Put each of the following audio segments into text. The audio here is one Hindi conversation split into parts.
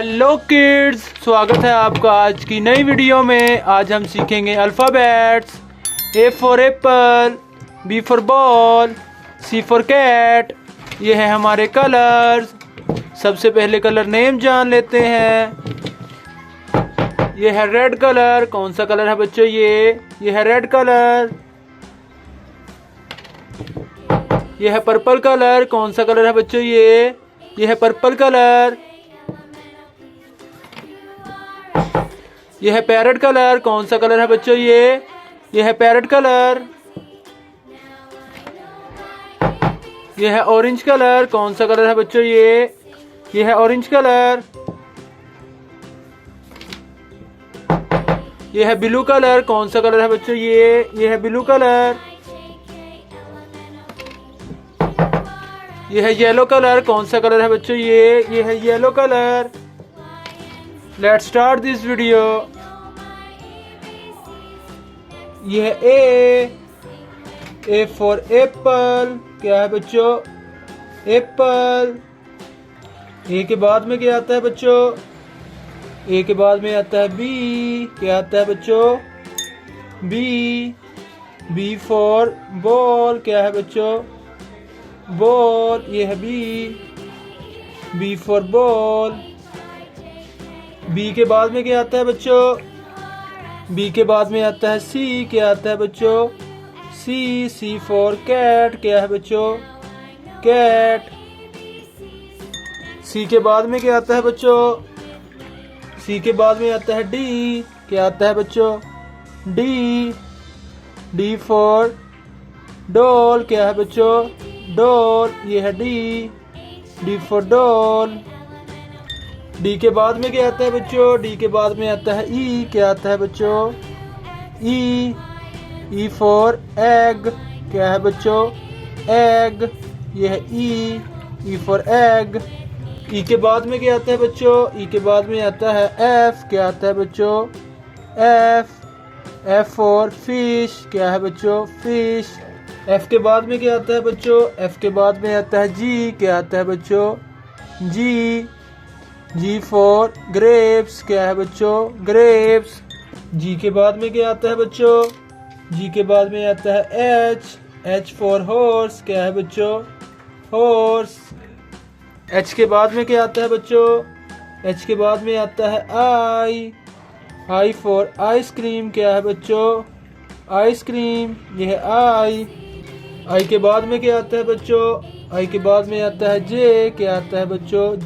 हेलो किड्स, स्वागत है आपका आज की नई वीडियो में। आज हम सीखेंगे alphabets. A for apple, B for ball, C for cat. ये है हमारे कलर्स। सबसे पहले कलर नेम जान लेते हैं। ये है रेड कलर। कौन सा कलर है बच्चों? ये है रेड कलर। ये है पर्पल कलर। कौन सा कलर है बच्चों? ये है पर्पल कलर। ये है पैरेट कलर। कौन सा कलर है बच्चों? ये है पैरेट कलर। ये है ऑरेंज कलर। कौन सा कलर है बच्चों? ये है ऑरेंज कलर। ये है ब्लू कलर। कौन सा कलर है बच्चों? ये है ब्लू कलर। ये है येलो कलर। कौन सा कलर है बच्चों? ये है yellow colour. Let's start this video. ये है ए फॉर एप्पल। क्या है बच्चों? एप्पल। ए के बाद में क्या आता है बच्चों? ए के बाद में आता है बी। क्या आता है बच्चों? B for ball. क्या है बच्चों? बॉल। ये है बी फॉर बॉल। बी के बाद में क्या आता है बच्चों? बी के बाद में आता है सी। क्या आता है बच्चों? सी फॉर कैट। क्या है बच्चों? कैट। सी के बाद में क्या आता है बच्चों? सी के बाद में आता है डी। क्या आता है बच्चों? D for doll. क्या है बच्चों? डॉल। ये है डी फॉर डॉल। डी के बाद में क्या आता है बच्चों? डी के बाद में आता है ई। क्या आता है बच्चों? E for egg. क्या है बच्चों? एग। ये है ई फॉर एग। ई के बाद में क्या आता है बच्चों? ई के बाद में आता है एफ। क्या आता है बच्चों? F for fish. क्या है बच्चों? फिश। एफ के बाद में क्या आता है बच्चों? एफ के बाद में आता है जी। क्या आता है बच्चों? जी फॉर ग्रेप्स। क्या है बच्चों? ग्रेप्स। जी के बाद में क्या आता है बच्चों? जी के बाद में आता है एच फॉर हॉर्स। क्या है बच्चों? हॉर्स। एच के बाद में क्या आता है बच्चों? एच के बाद में आता है आई फॉर आइसक्रीम। क्या है बच्चों? आइसक्रीम। ये है आई के बाद में क्या आता है बच्चों? आई के बाद में आता है जे। क्या आता है बच्चों?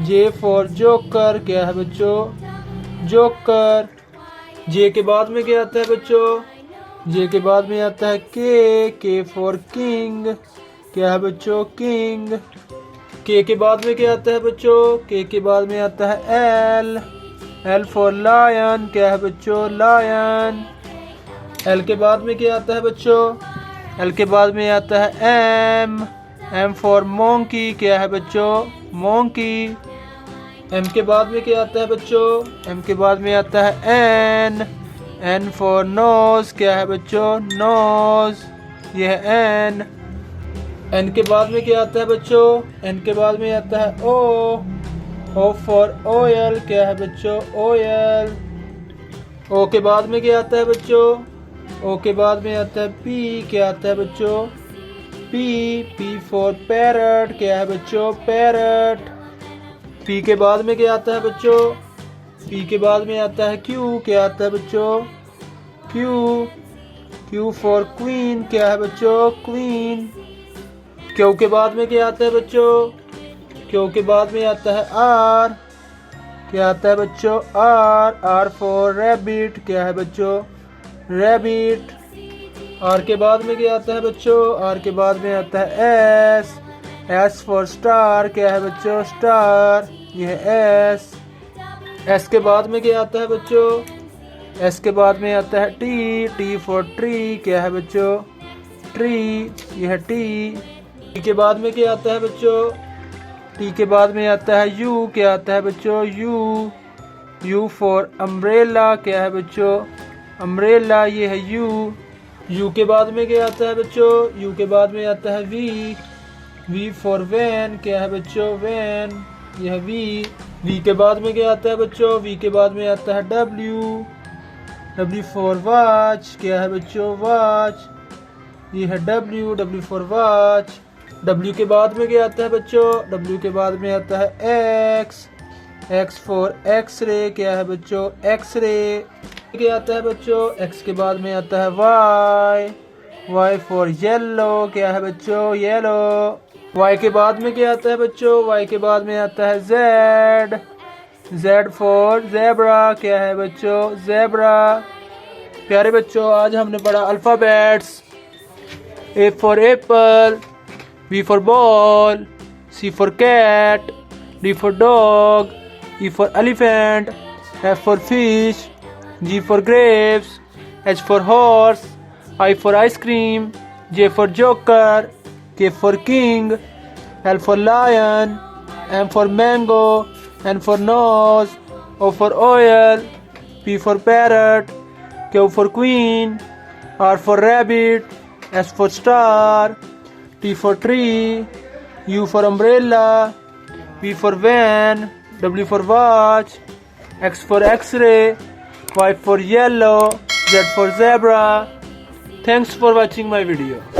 J for joker. क्या है बच्चों? जोकर। जे के बाद में क्या आता है बच्चों? जे के बाद में आता है के फॉर किंग। क्या है बच्चों? किंग। के बाद में क्या आता है बच्चों? के बाद में आता है एल फॉर लायन। क्या है बच्चों? लायन। एल के बाद में क्या आता है बच्चों? एल के बाद में आता है एम फॉर मोंकी। क्या है बच्चों? मोंकी। एम के बाद में क्या आता है बच्चों? एम के बाद में आता है एन फॉर नोज। क्या है बच्चों? नोज। ये है एन के बाद में क्या आता है बच्चों? एन के बाद में आता है ओ फॉर ऑयल। क्या है बच्चों? ऑयल। ओ के बाद में क्या आता है बच्चों? ओ के बाद में आता है पी। क्या आता है बच्चों? P for parrot. क्या है बच्चों? पैरट। पी के बाद में क्या आता है बच्चों? पी के बाद में आता है क्यू। क्या आता है बच्चों? Q for queen. क्या है बच्चों? क्वीन। क्यू के बाद में क्या आता है बच्चों? क्यू के बाद में आता है आर। क्या आता है बच्चों? R for rabbit. क्या है बच्चों? रैबिट। आर के बाद में क्या आता है बच्चों? आर के बाद में आता है एस फॉर स्टार। क्या है बच्चों? स्टार। यह है एस के बाद में क्या आता है बच्चों? एस के बाद में आता है टी फॉर ट्री। क्या है बच्चों? ट्री। यह है टी के बाद में क्या आता है बच्चों? टी के बाद में आता है यू। क्या आता है बच्चों? You for umbrella. क्या है बच्चों? अम्ब्रेला। ये है यू के बाद में क्या आता है बच्चों? यू के बाद में आता है वी फॉर वैन। क्या है बच्चों? वैन। ये है वी के बाद में क्या आता है बच्चों? वी के बाद में आता है डब्ल्यू फॉर वॉच। क्या है बच्चों? वॉच। ये है डब्ल्यू फॉर वॉच। डब्ल्यू के बाद में क्या आता है बच्चों? डब्ल्यू के बाद में आता है एक्स फॉर एक्स-रे। क्या है बच्चों? एक्स-रे। क्या आता है बच्चों? एक्स के बाद में आता है वाई फॉर येलो। क्या है बच्चों? येलो। वाई के बाद में क्या आता है बच्चों? वाई के बाद में आता है जेड फॉर ज़ेब्रा। क्या है बच्चों? ज़ेब्रा। प्यारे बच्चों, आज हमने पढ़ा alphabets. A for apple, B for ball, C for cat, D for dog, E for elephant, F for fish, G for grapes, H for horse, I for ice cream, J for joker, K for king, L for lion, M for mango, N for nose, O for oil, P for parrot, Q for queen, R for rabbit, S for star, T for tree, U for umbrella, V for van, W for watch, X for x-ray, Y for yellow, Z for zebra. Thanks for watching my video.